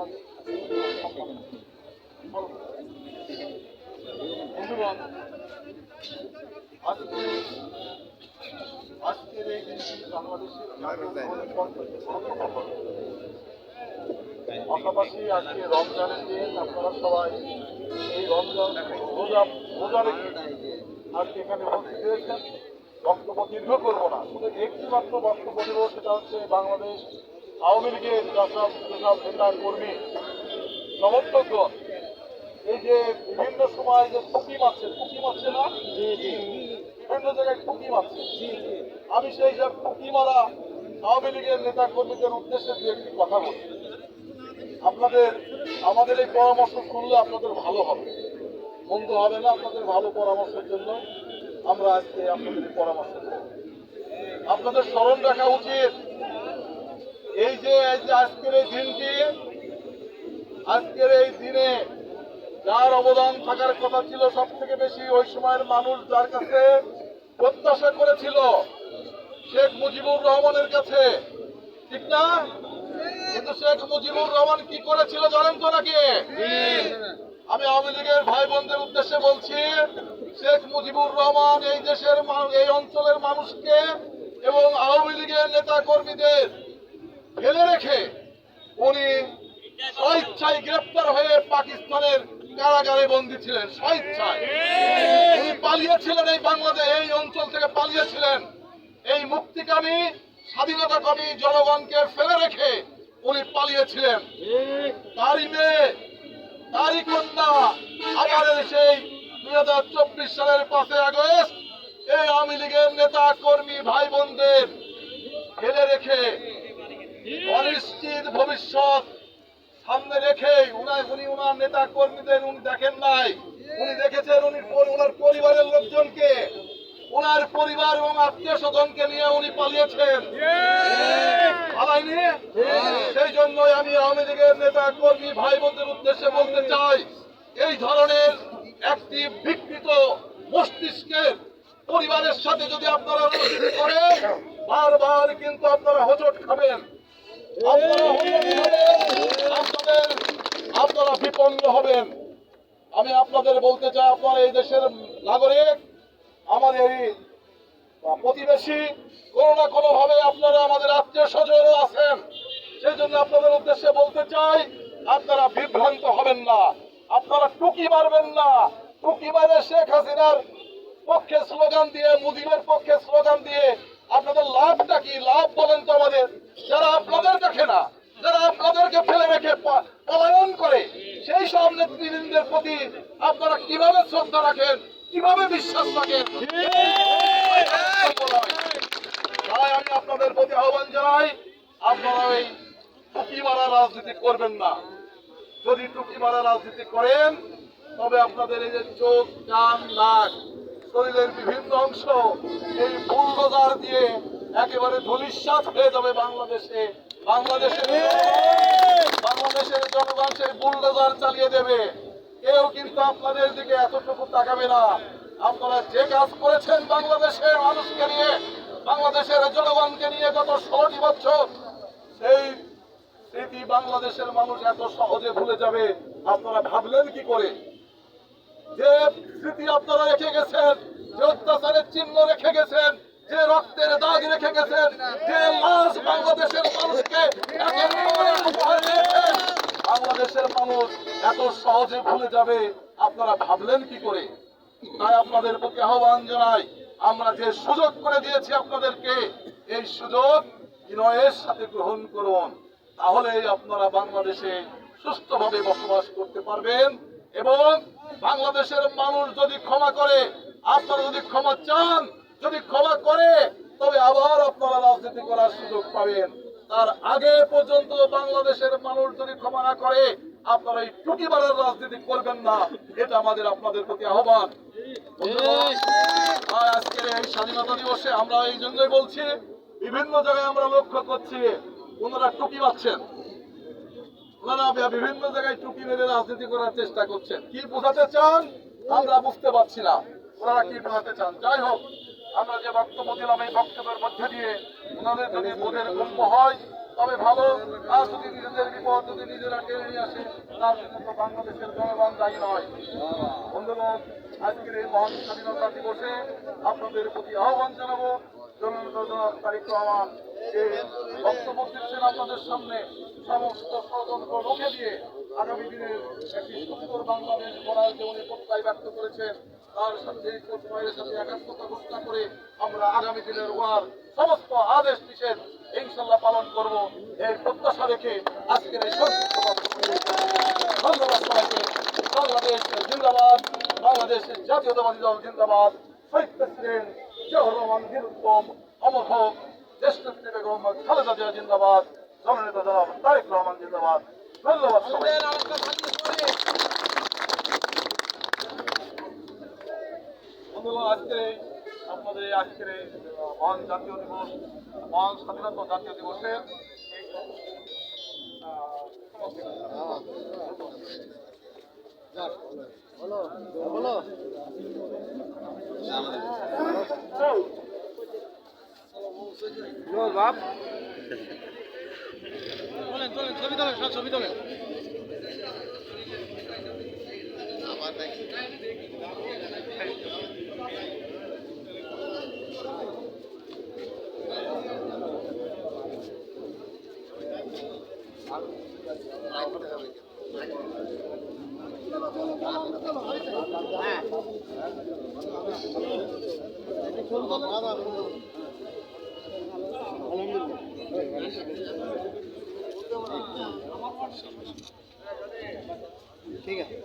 বন্ধুগণ, আজকের এই দিনটি বাংলাদেশের পাশাপাশি আজকে রমজানের দিন। আপনারা সবাই এই রমজান রোজা রেখে আজকে এখানে উপস্থিত হয়েছেন। বক্তব্য দীর্ঘ করবো না, শুধু একটি মাত্র বক্তব্য দেব, সেটা হচ্ছে বাংলাদেশ আওয়ামী লীগের যেসব নেতা কর্মী সমর্থকগণ এই যে বিভিন্ন সময় যে ফুকি মারছে না, বিভিন্ন জায়গায় ফুকি মারছে। আমি সেই যে ফুকি মারা আওয়ামী লীগের নেতা কর্মীদের উদ্দেশ্যে দু একটি কথা বলছি। আমাদের এই পরামর্শ শুনলে আপনাদের ভালো হবে, মন্দ হবে না। আপনাদের ভালো পরামর্শের জন্য আমরা আজকে আপনাদের পরামর্শ দেব। আপনাদের স্মরণ রাখা উচিত এই যে আজকের এই দিনটি, আজকের এই দিনে যার অবদান থাকার কথা ছিল সব থেকে বেশি, ওই সময়ের মানুষ যার কাছে প্রত্যাশা করেছিল শেখ মুজিবুর রহমানের কাছে, ঠিক না? কিন্তু শেখ মুজিবুর রহমান কি করেছিল জানেন তো নাকি? আমি আওয়ামী লীগের ভাই বোনদের উদ্দেশ্যে বলছি, শেখ মুজিবুর রহমান এই দেশের এই অঞ্চলের মানুষকে এবং আওয়ামী লীগের নেতা কর্মীদের ফেলে রেখে উনি স্বেচ্ছায় গ্রেপ্তার হয়ে পাকিস্তানের কারাগারে বন্দী ছিলেন। স্বেচ্ছায় উনি পালিয়েছিলেন, এই বাংলাদেশ এই অঞ্চল থেকে পালিয়েছিলেন। এই মুক্তিকামী স্বাধীনতাকামী জনগণকে ফেলে রেখে উনি পালিয়েছিলেন। তারই মেয়ে, তারই কন্যা আমাদের সেই 2024 সালের 5 আগস্ট এই আওয়ামী লীগের নেতা কর্মী ভাই বোনদের ফেলে রেখে অনিশ্চিত ভবিষ্যৎ সামনে রেখে উনি ওনার নেতা কর্মীদের উনি দেখেন নাই, উনি দেখেছেন ওনার পরিবারের লোকজনকে, ওনার পরিবার এবং আত্মীয় স্বজনকে নিয়ে উনি পালিয়েছেন। সেই জন্যই আমি আওয়ামী লীগের নেতা কর্মী ভাই বোনদের উদ্দেশ্যে বলতে চাই, এই ধরনের একটি বিকৃত মস্তিষ্কের পরিবারের সাথে যদি আপনারা রাজনীতি করেন, বারবার কিন্তু আপনারা হোঁচট খাবেন, আপনারা বিপন্ন হবেন। আমি আপনাদের বলতে চাই, আপনারা এই দেশের নাগরিক, আমাদের এই প্রতিবেশী, কোনো না কোনো ভাবে আপনারা আমাদের আত্মীয় স্বজনও আছেন। সেই জন্য আপনাদের উদ্দেশ্যে বলতে চাই, আপনারা বিভ্রান্ত হবেন না, আপনারা টুকি মারবেন না। টুকি মারে শেখ হাসিনার পক্ষে স্লোগান দিয়ে, মুজিবের পক্ষে স্লোগান দিয়ে আপনাদের লাভটা কি? লাভ বলেন তো আমাদের। যারা আপনাদের দেখে না, যারা আপনাদেরকে ফেলে রেখে পলায়ন করে, সেই সব নেতৃবৃন্দের প্রতি আপনারা কিভাবে শ্রদ্ধা রাখেন, কিভাবে বিশ্বাস রাখেন? তাই আমি আপনাদের প্রতি আহ্বান জানাই, আপনারা এই টুকি মারা রাজনীতি করবেন না। যদি টুকি মারা রাজনীতি করেন, তবে আপনাদের এই যে চোখ, কান, নাক, শরীরের বিভিন্ন অংশ এই বুলডোজার দিয়ে একেবারে ধূলিসাৎ হয়ে যাবে বাংলাদেশের জনগণ সেই বুলডোজার চালিয়ে দেবে। কেউ কিন্তু আপনাদের দিকে এতটুকু তাকাবে না। আপনারা যে কাজ করেছেন বাংলাদেশের মানুষকে নিয়ে, বাংলাদেশের জনগণকে নিয়ে গত 16টি বছর, সেই স্মৃতি বাংলাদেশের মানুষ এত সহজে ভুলে যাবে আপনারা ভাবলেন কি করে? যে স্মৃতি আপনারা রেখে গেছেন, যে অত্যাচারের চিহ্ন রেখে গেছেন, যে রক্তের দাগ রেখে গেছেন, যে লাশ বাংলাদেশের মানুষকে বাংলাদেশের মানুষ এত সহজে ভুলে যাবে আপনারা ভাবলেন কি করে? তাই আপনাদের প্রতি আহ্বান জানাই, আমরা যে সুযোগ করে দিয়েছি আপনাদেরকে, এই সুযোগ বিনয়ের সাথে গ্রহণ করুন। তাহলেই আপনারা বাংলাদেশে সুস্থভাবে বসবাস করতে পারবেন। এবং বাংলাদেশের মানুষ যদি ক্ষমা করে, আপনারা যদি ক্ষমা চান, যদি ক্ষমা করে, তবে আবার আপনারা রাজনীতি করার সুযোগ পাবেন। তার আগে পর্যন্ত বাংলাদেশের মানুষ যদি ক্ষমা না করে, আপনারা এই টুকিবারের রাজনীতি করবেন না। এটা আমাদের আপনাদের প্রতি আহ্বান। আজকের এই স্বাধীনতা দিবসে আমরা এই জন্যই বলছি, বিভিন্ন জায়গায় আমরা লক্ষ্য করছি ওনারা টুকি মারছেন, ওনারা বিভিন্ন জায়গায় টুকি মেরে রাজনীতি করার চেষ্টা করছেন। কি বোঝাতে চান আমরা বুঝতে পারছি না, ওনারা কি বোঝাতে চান। যাই হোক, আমরা যে বক্তব্য দিলাম, এই বক্তব্যের মধ্যে দিয়ে ওনাদের যদি বোধের গম্য হয়, তবে ভালো। আর যদি নিজেদের বিপদ যদি নিজেরা টেনে নিয়ে আসে, তার জন্য তো বাংলাদেশের জনগণ দায়ী নয়। বন্ধুগণ, আজকের এই মহান স্বাধীনতা দিবসে আপনাদের প্রতি আহ্বান জানাবো, জননেতা তারেক রহমান যে বক্তব্য দিচ্ছেন আপনাদের সামনে, সমস্ত ষড়যন্ত্র রুখে দিয়ে আগামী দিনের একটি সুন্দর বাংলাদেশ গড়ার যে উনি প্রত্যয় ব্যক্ত করেছেন, তার সাথে প্রত্যয়ের সাথে একাত্মতা ঘোষণা করে আমরা আগামী দিনের ওয়ার সমস্ত আদেশ নিষেধ ইনশাল্লাহ পালন করব, এর প্রত্যাশা রেখে আজকের এই সংক্ষিপ্ত বক্তব্য। ধন্যবাদ সবাইকে। বাংলাদেশ জিন্দাবাদ, বাংলাদেশের জাতীয়তাবাদী দল জিন্দাবাদ। শহীদ প্রেসিডেন্ট জিয়াউর রহমান বীর উত্তম অমর হোক। দেশনেত্রী বেগম খালেদা জিয়া জিন্দাবাদ। জননেতা জনাব তারেক রহমান জিন্দাবাদ। ধন্যবাদ সবাই। বন্ধুগণ, আপনাদের আজকের এই মহান জাতীয় দিবস, মহান স্বাধীনতা জাতীয় দিবসের বাপ তোলেন তোলেন ছবি তোলেন, সব ছবি তোলেন। ঠিক আছে।